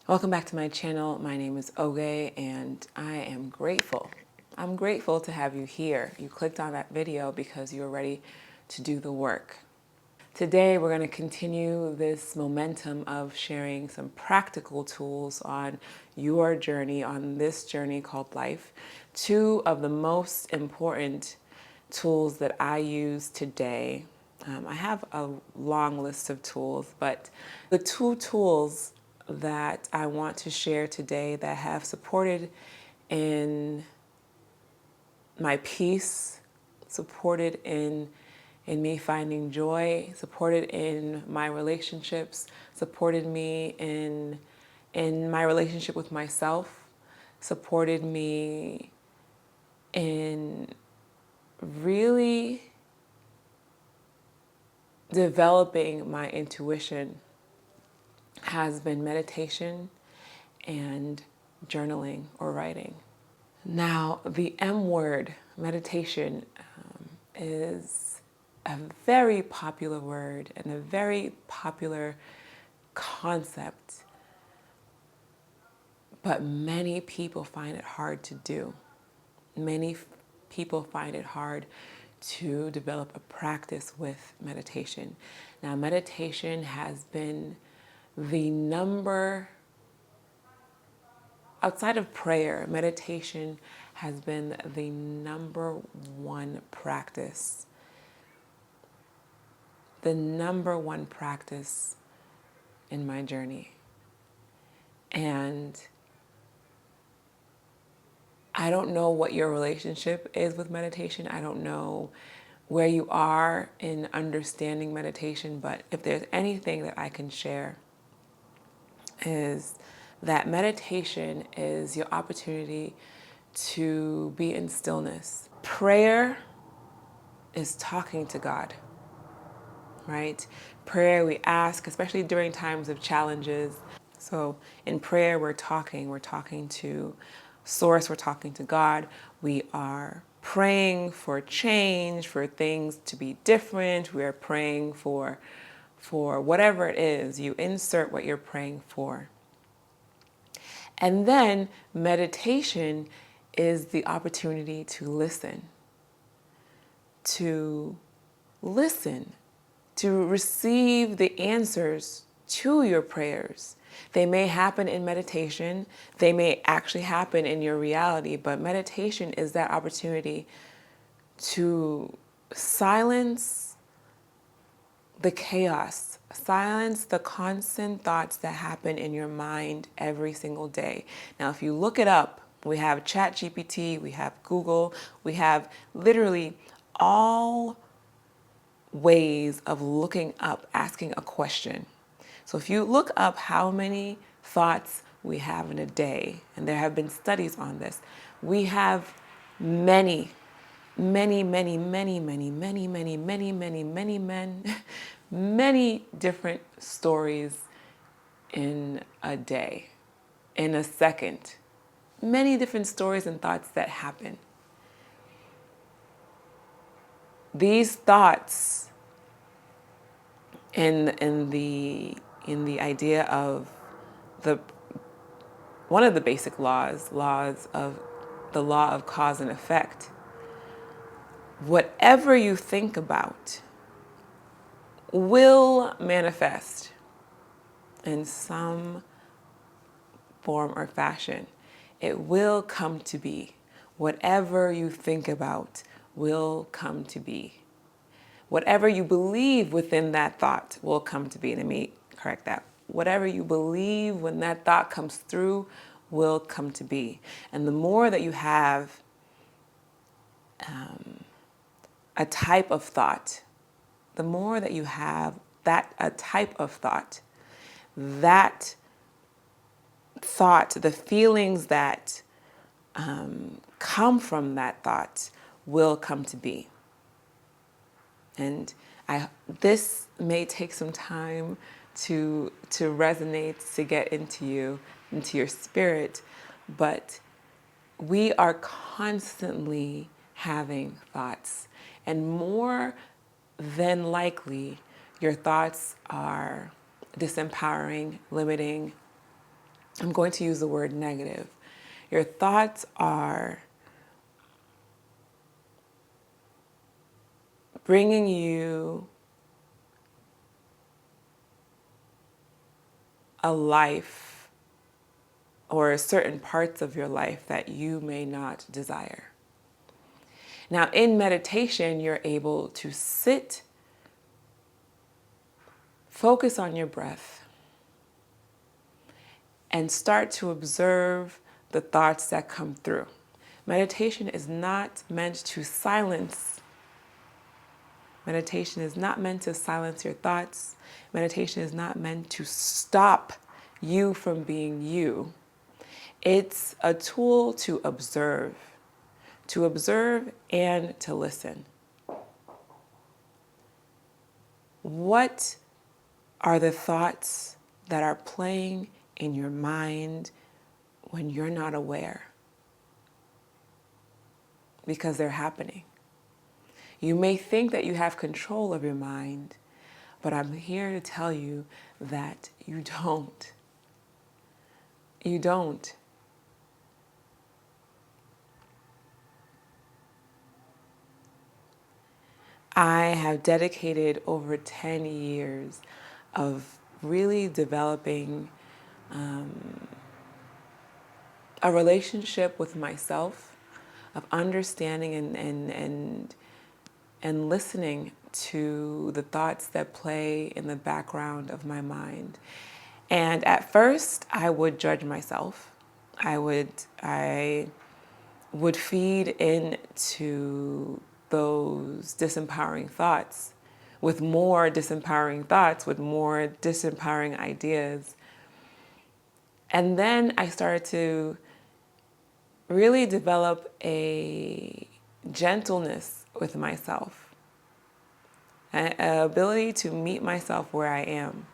Welcome back to my channel. My name is Onye and I am grateful. I'm grateful to have you here. You clicked on that video because you're ready to do the work. Today we're going to continue this momentum of sharing some practical tools on your journey, on this journey called life. Two of the most important tools that I use today. I have a long list of tools, but the two tools that I want to share today that have supported in my peace, supported in me finding joy, supported in my relationships, supported me in my relationship with myself, supported me in really developing my intuition has been meditation and journaling or writing. Now, the M word, meditation, is a very popular word and a very popular concept, but many people find it hard to do. Many people find it hard to develop a practice with meditation. Now, meditation has been the number, outside of prayer, meditation has been the number one practice. The number one practice in my journey. And I don't know what your relationship is with meditation. I don't know where you are in understanding meditation, but if there's anything that I can share is that meditation is your opportunity to be in stillness. Prayer is talking to God, right? Prayer, we ask, especially during times of challenges. So in prayer, we're talking to Source, we're talking to God. We are praying for change, for things to be different. We are praying for whatever it is. You insert what you're praying for. And then meditation is the opportunity to listen, to receive the answers to your prayers. They may happen in meditation, they may actually happen in your reality, but meditation is that opportunity to silence the chaos, silence the constant thoughts that happen in your mind every single day. Now, if you look it up, we have ChatGPT, we have Google, we have literally all ways of looking up, asking a question. So if you look up how many thoughts we have in a day, and there have been studies on this, we have many, many, many, many, many, many, many, many, many, many men, many different stories in a day, in a second, many different stories and thoughts that happen. These thoughts in the idea of one of the basic laws of the law of cause and effect. Whatever you think about will manifest in some form or fashion. It will come to be. Whatever you think about will come to be. Whatever you believe within that thought will come to be. Let me correct that. Whatever you believe when that thought comes through will come to be. And the more that you have a type of thought, the more that you have a type of thought, that thought, the feelings that come from that thought will come to be. And this may take some time to resonate, to get into your spirit, but we are constantly having thoughts, and more than likely, your thoughts are disempowering, limiting, I'm going to use the word negative. Your thoughts are bringing you a life or certain parts of your life that you may not desire. Now, in meditation, you're able to sit, focus on your breath, and start to observe the thoughts that come through. Meditation is not meant to silence. Meditation is not meant to silence your thoughts. Meditation is not meant to stop you from being you. It's a tool to observe and to listen. What are the thoughts that are playing in your mind when you're not aware? Because they're happening. You may think that you have control of your mind, but I'm here to tell you that you don't. You don't. I have dedicated over 10 years of really developing a relationship with myself, of understanding and listening to the thoughts that play in the background of my mind. And at first, I would judge myself. I would feed into those disempowering thoughts with more disempowering thoughts, with more disempowering ideas. And then I started to really develop a gentleness with myself, an ability to meet myself where I am.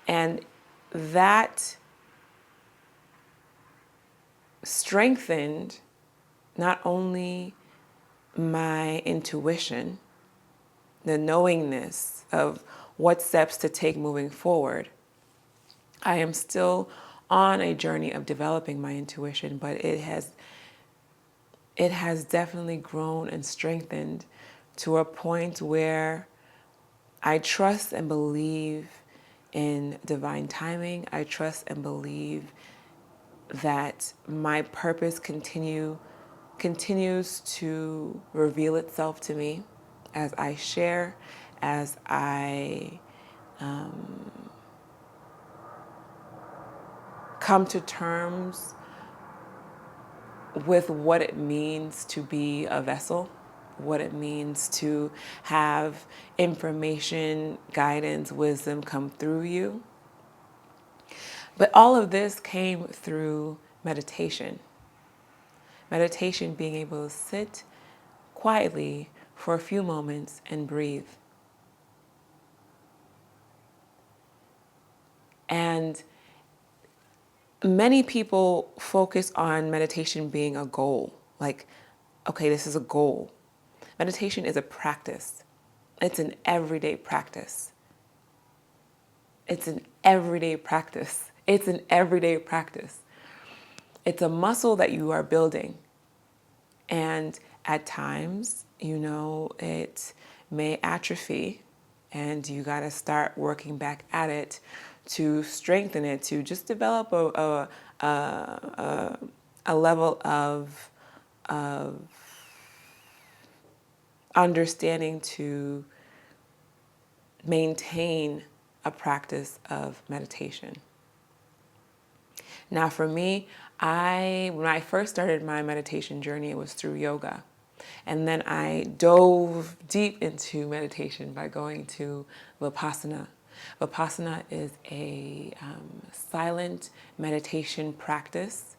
And that strengthened not only my intuition, the knowingness of what steps to take moving forward. I am still on a journey of developing my intuition, but it has definitely grown and strengthened to a point where I trust and believe in divine timing. I trust and believe that my purpose continues to reveal itself to me as I share, as I come to terms with what it means to be a vessel, what it means to have information, guidance, wisdom come through you. But all of this came through meditation. Meditation, being able to sit quietly for a few moments and breathe. And many people focus on meditation being a goal. Like, okay, this is a goal. Meditation is a practice. It's an everyday practice. It's an everyday practice. It's an everyday practice. It's a muscle that you are building. And at times, it may atrophy, and you got to start working back at it to strengthen it, to just develop a level of understanding to maintain a practice of meditation. Now, for me, when I first started my meditation journey, it was through yoga. And then I dove deep into meditation by going to Vipassana. Vipassana is a silent meditation practice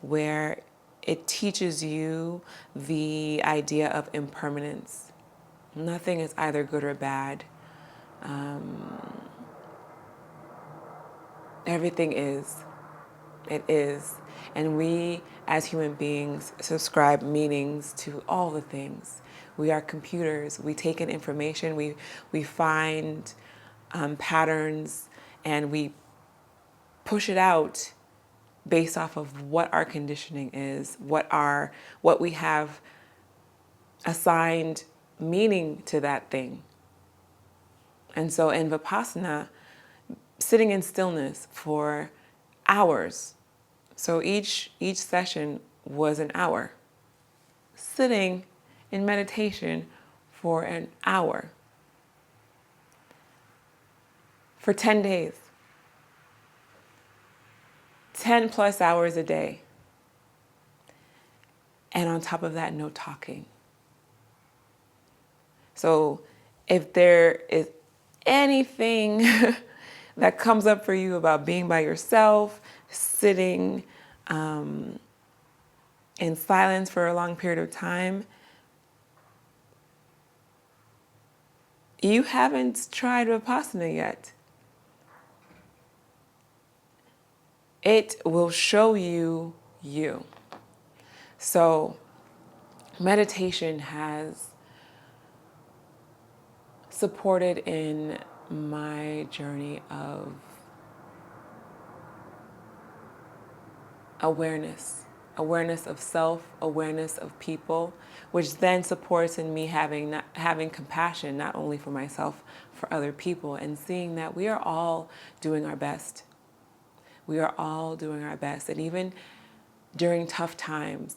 where it teaches you the idea of impermanence. Nothing is either good or bad. Everything is. It is. And we, as human beings, subscribe meanings to all the things. We are computers. We take in information. We find patterns, and we push it out based off of what our conditioning is, what we have assigned meaning to that thing. And so in Vipassana, sitting in stillness for hours. So each session was an hour. Sitting in meditation for an hour. For 10 days. 10 plus hours a day. And on top of that, no talking. So if there is anything that comes up for you about being by yourself, sitting in silence for a long period of time, you haven't tried Vipassana yet. It will show you you. So meditation has supported in my journey of awareness of self, awareness of people, which then supports in me having compassion, not only for myself, for other people, and seeing that we are all doing our best. We are all doing our best. And even during tough times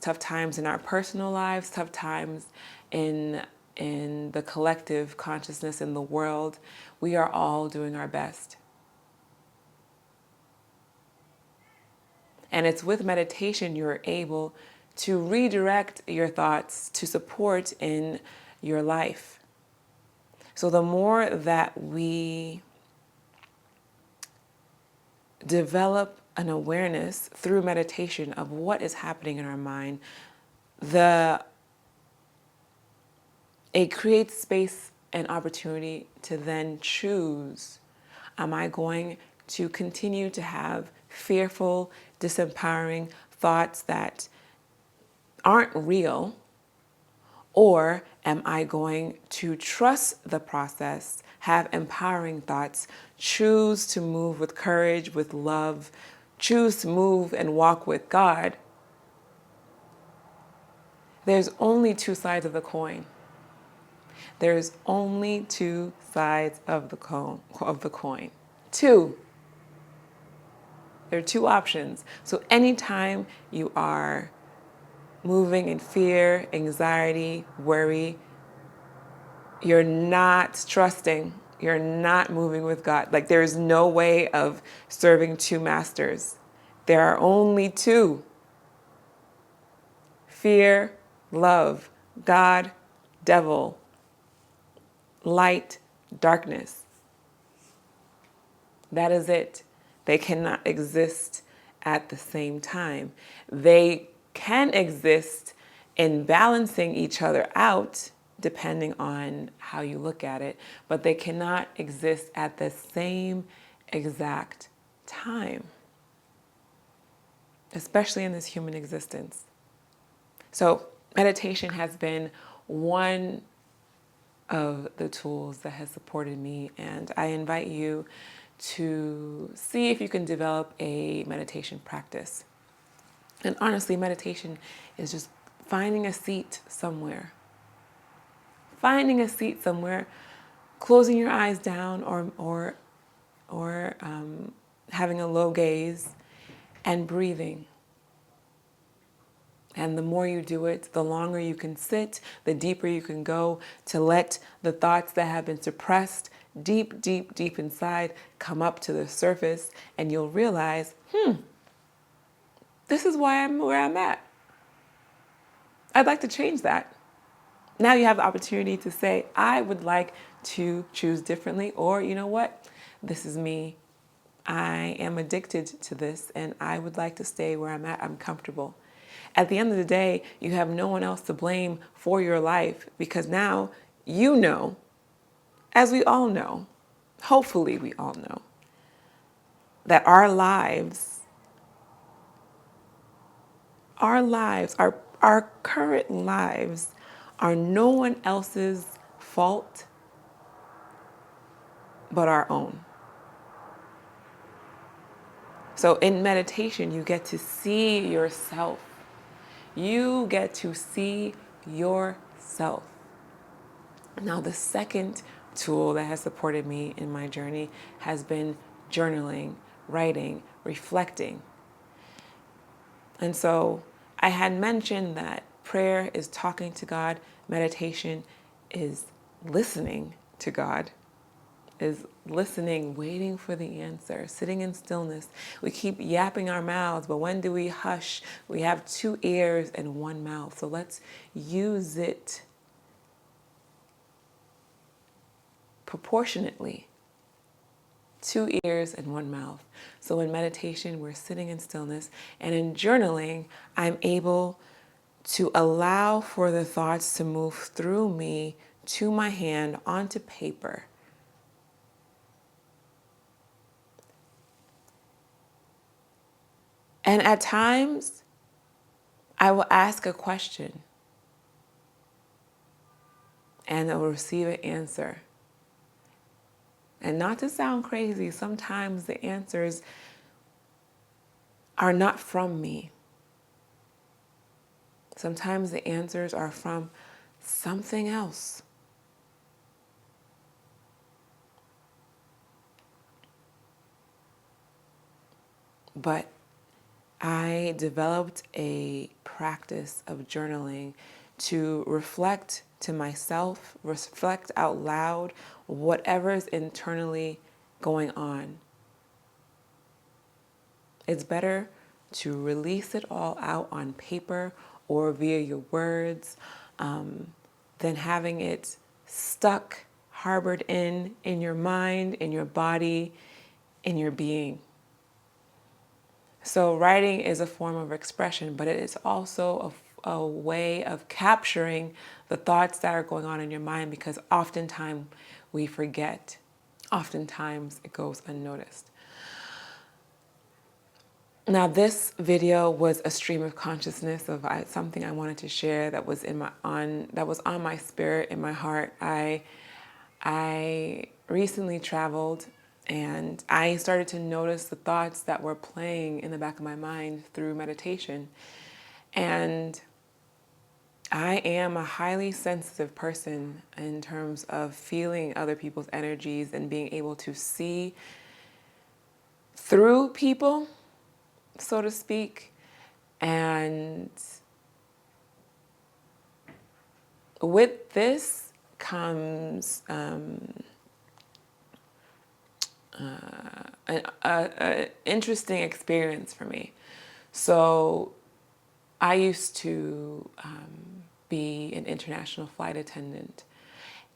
in our personal lives, tough times in the collective consciousness in the world, we are all doing our best. And it's with meditation you're able to redirect your thoughts to support in your life. So the more that we develop an awareness through meditation of what is happening in our mind, it creates space and opportunity to then choose, am I going to continue to have fearful, disempowering thoughts that aren't real? Or am I going to trust the process, have empowering thoughts, choose to move with courage, with love, choose to move and walk with God? There's only two sides of the coin. There's only two sides of the coin. Two. There are two options. So anytime you are moving in fear, anxiety, worry, you're not trusting, you're not moving with God. Like there's no way of serving two masters. There are only two. Fear, love, God, devil, light, darkness. That is it. They cannot exist at the same time. They can exist in balancing each other out, depending on how you look at it, but they cannot exist at the same exact time, especially in this human existence. So meditation has been one of the tools that has supported me, and I invite you to see if you can develop a meditation practice. And honestly, meditation is just finding a seat somewhere. Finding a seat somewhere, closing your eyes down or having a low gaze and breathing. And the more you do it, the longer you can sit, the deeper you can go to let the thoughts that have been suppressed deep, deep, deep inside come up to the surface, and you'll realize, this is why I'm where I'm at. I'd like to change that. Now you have the opportunity to say, I would like to choose differently, or you know what? This is me. I am addicted to this, and I would like to stay where I'm at. I'm comfortable. At the end of the day, you have no one else to blame for your life, because now you know, as we all know, hopefully we all know, that our lives, our current lives are no one else's fault but our own. So in meditation, you get to see yourself. You get to see yourself. Now, the second tool that has supported me in my journey has been journaling, writing, reflecting. And so I had mentioned that prayer is talking to God, meditation is listening to God, is listening, waiting for the answer, sitting in stillness. We keep yapping our mouths, but when do we hush? We have 2 ears and 1 mouth. So let's use it proportionately. 2 ears and 1 mouth. So in meditation, we're sitting in stillness. And in journaling, I'm able to allow for the thoughts to move through me to my hand onto paper. And at times, I will ask a question and I will receive an answer. And not to sound crazy, sometimes the answers are not from me. Sometimes the answers are from something else. But I developed a practice of journaling to reflect to myself, reflect out loud whatever is internally going on. It's better to release it all out on paper or via your words than having it stuck, harbored in your mind, in your body, in your being. So writing is a form of expression, but it is also a way of capturing the thoughts that are going on in your mind, because oftentimes we forget. Oftentimes it goes unnoticed. Now, this video was a stream of consciousness of something I wanted to share that was that was on my spirit, in my heart. I recently traveled and I started to notice the thoughts that were playing in the back of my mind through meditation. And I am a highly sensitive person in terms of feeling other people's energies and being able to see through people, so to speak. And with this comes an interesting experience for me. So I used to be an international flight attendant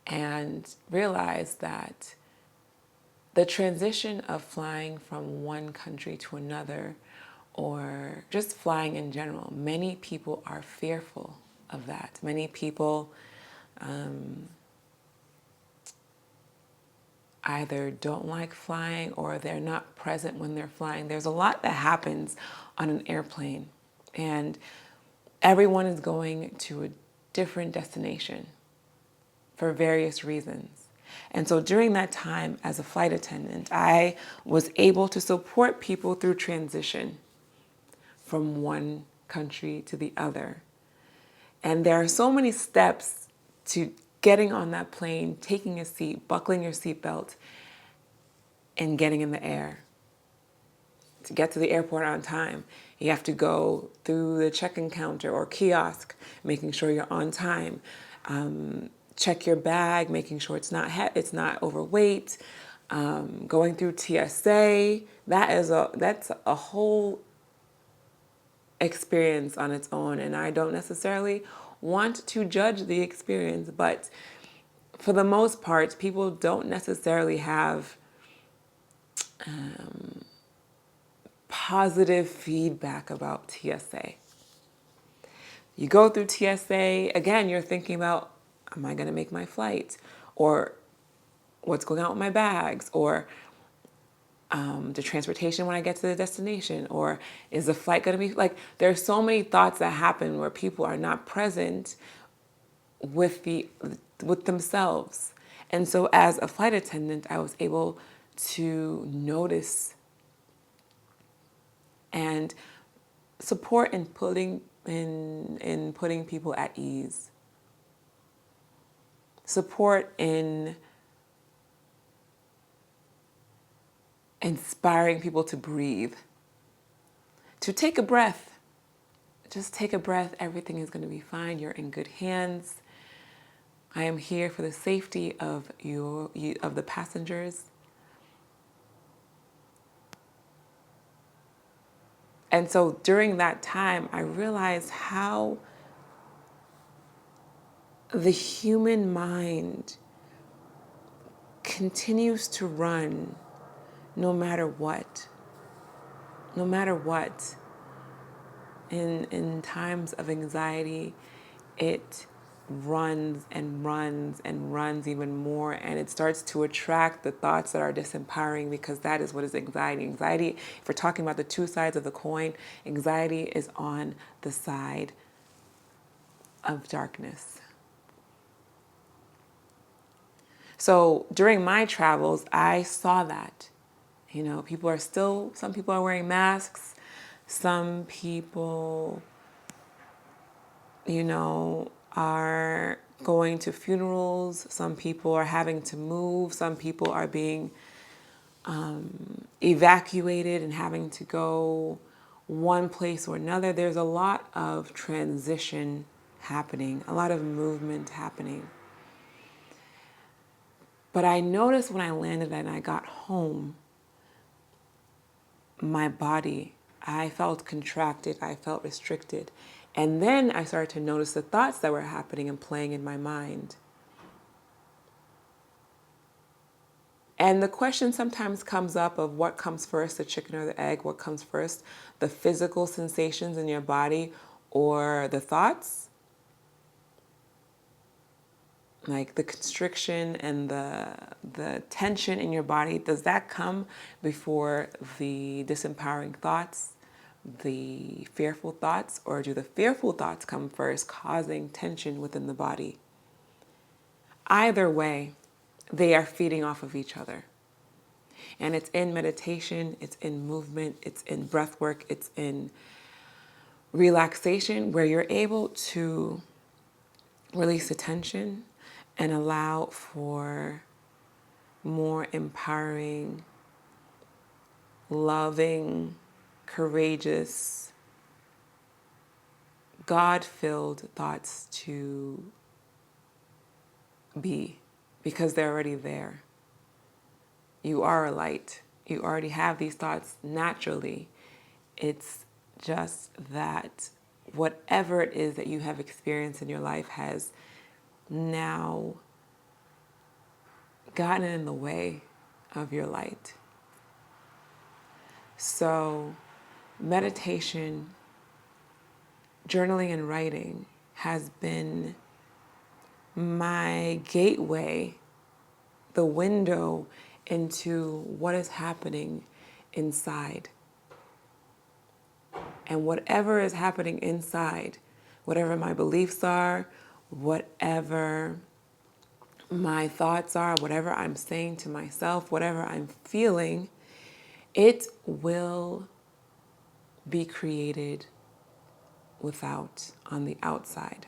and realized that the transition of flying from one country to another, or just flying in general, many people are fearful of that. Many people either don't like flying or they're not present when they're flying. There's a lot that happens on an airplane, and everyone is going to a different destination for various reasons. And so during that time as a flight attendant, I was able to support people through transition from one country to the other. And there are so many steps to getting on that plane, taking a seat, buckling your seatbelt, and getting in the air. To get to the airport on time, you have to go through the check-in counter or kiosk, making sure you're on time. Check your bag, making sure it's not overweight. Going through TSA, that's a whole experience on its own, and I don't necessarily want to judge the experience, but for the most part, people don't necessarily have positive feedback about TSA. You go through TSA, again, you're thinking about, am I going to make my flight? Or what's going on with my bags? Or the transportation when I get to the destination? Or is the flight going to be like, there's so many thoughts that happen where people are not present with themselves. And so as a flight attendant, I was able to notice and support in putting people at ease. Support in inspiring people to breathe, to take a breath. Just take a breath. Everything is going to be fine. You're in good hands. I am here for the safety of of the passengers. And so during that time, I realized how the human mind continues to run no matter what. No matter what. In times of anxiety, it runs and runs and runs even more, and it starts to attract the thoughts that are disempowering, because that is what is anxiety. Anxiety, if we're talking about the two sides of the coin, anxiety is on the side of darkness. So during my travels, I saw that. Some people are wearing masks. Some people, are going to funerals. Some people are having to move. Some people are being evacuated and having to go one place or another. There's a lot of transition happening, a lot of movement happening. But I noticed when I landed and I got home, my body, I felt contracted, I felt restricted. And then I started to notice the thoughts that were happening and playing in my mind. And the question sometimes comes up of what comes first, the chicken or the egg. What comes first, the physical sensations in your body or the thoughts? Like the constriction and the tension in your body, does that come before the disempowering thoughts, the fearful thoughts, or do the fearful thoughts come first, causing tension within the body? Either way, they are feeding off of each other. And it's in meditation, it's in movement, it's in breath work, it's in relaxation where you're able to release the tension and allow for more empowering, loving, courageous, God-filled thoughts to be, because they're already there. You are a light. You already have these thoughts naturally. It's just that whatever it is that you have experienced in your life has now gotten in the way of your light. So meditation, journaling and writing has been my gateway, the window into what is happening inside. And whatever is happening inside, whatever my beliefs are, whatever my thoughts are, whatever I'm saying to myself, whatever I'm feeling, it will be created on the outside.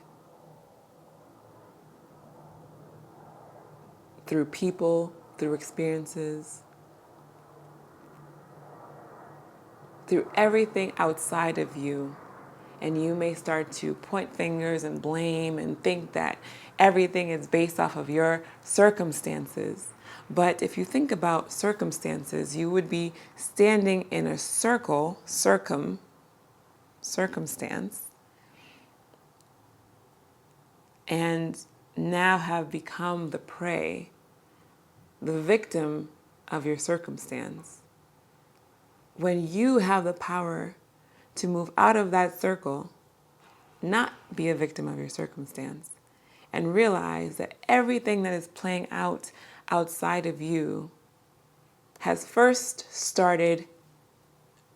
Through people, through experiences, through everything outside of you. And you may start to point fingers and blame and think that everything is based off of your circumstances. But if you think about circumstances, you would be standing in a circle, circumstance, and now have become the prey, the victim of your circumstance. When you have the power to move out of that circle, not be a victim of your circumstance, and realize that everything that is playing out outside of you has first started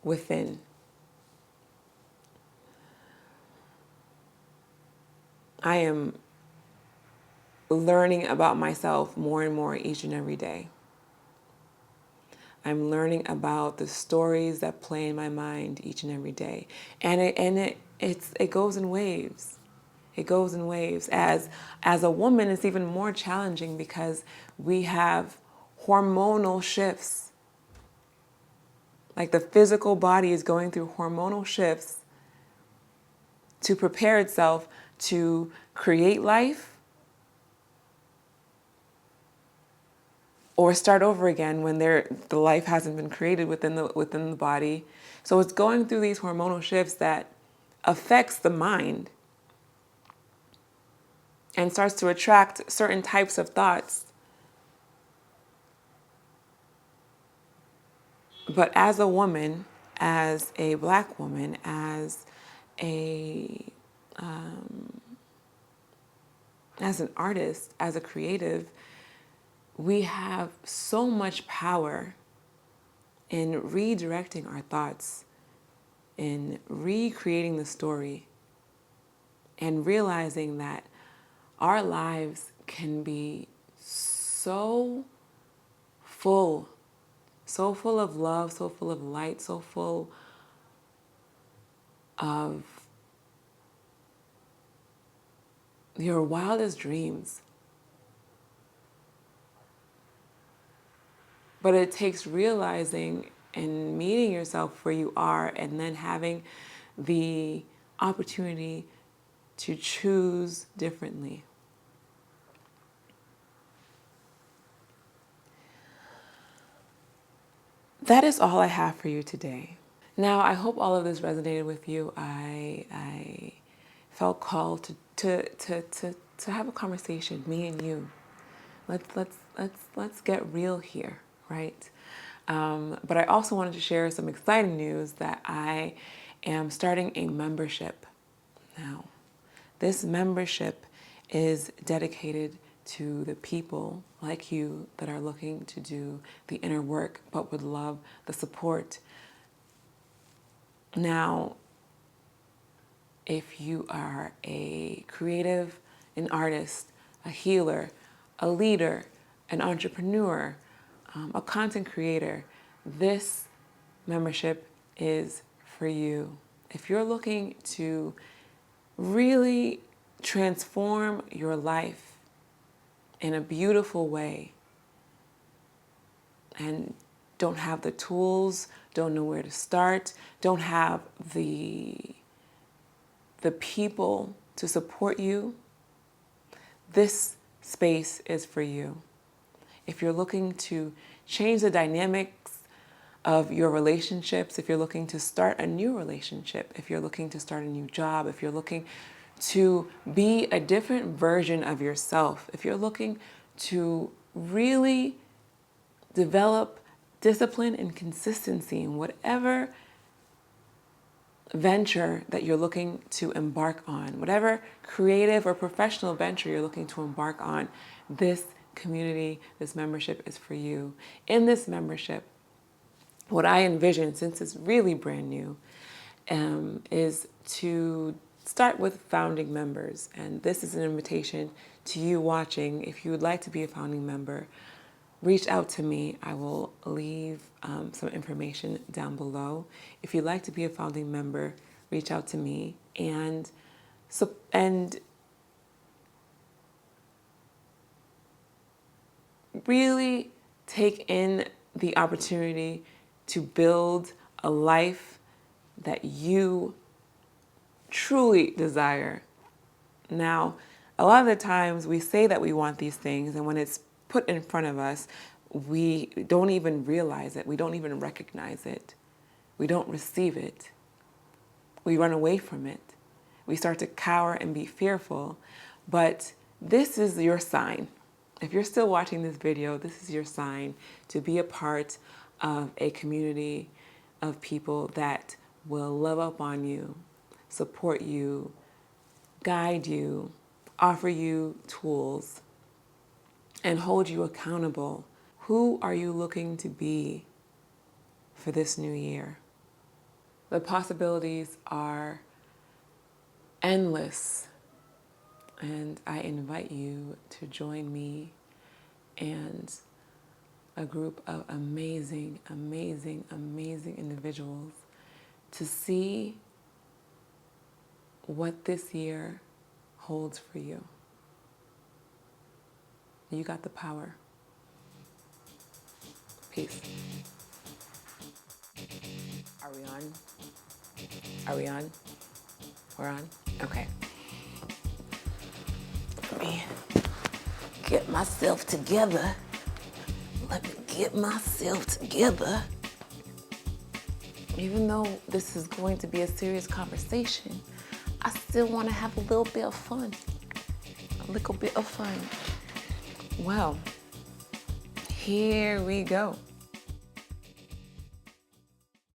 within. I am learning about myself more and more each and every day. I'm learning about the stories that play in my mind each and every day. And it goes in waves. It goes in waves. As a woman, it's even more challenging because we have hormonal shifts. Like the physical body is going through hormonal shifts to prepare itself to create life or start over again when the life hasn't been created within the body. So it's going through these hormonal shifts that affects the mind and starts to attract certain types of thoughts. But as a woman, as a Black woman, a as an artist, as a creative, we have so much power in redirecting our thoughts, in recreating the story, and realizing that our lives can be so full of love, so full of light, so full of your wildest dreams. But it takes realizing and meeting yourself where you are and then having the opportunity to choose differently. That is all I have for you today. Now, I hope all of this resonated with you. I felt called to have a conversation, me and you. Let's get real here, right? But I also wanted to share some exciting news that I am starting a membership now. This membership is dedicated to the people like you that are looking to do the inner work but would love the support. Now, if you are a creative, an artist, a healer, a leader, an entrepreneur, a content creator, this membership is for you. If you're looking to really transform your life in a beautiful way and don't have the tools, don't know where to start, don't have the people to support you, this space is for you. If you're looking to change the dynamics of your relationships, if you're looking to start a new relationship, if you're looking to start a new job, if you're looking to be a different version of yourself, if you're looking to really develop discipline and consistency in whatever venture that you're looking to embark on, whatever creative or professional venture you're looking to embark on, this community, this membership is for you. In this membership, what I envision, since it's really brand new, is to start with founding members. And this is an invitation to you watching. If you would like to be a founding member, reach out to me. I will leave some information down below. If you'd like to be a founding member, reach out to me and really take in the opportunity to build a life that you truly desire. Now, a lot of the times we say that we want these things, and when it's put in front of us, we don't even realize it. We don't even recognize it. We don't receive it. We run away from it. We start to cower and be fearful. But this is your sign. If you're still watching this video, this is your sign to be a part of a community of people that will love up on you, support you, guide you, offer you tools, and hold you accountable. Who are you looking to be for this new year? The possibilities are endless, and I invite you to join me and a group of amazing, amazing, amazing individuals to see what this year holds for you. You got the power. Peace. Are we on? Are we on? We're on? Okay. Let me get myself together. Let me get myself together. Even though this is going to be a serious conversation, I still want to have a little bit of fun. A little bit of fun. Well, here we go.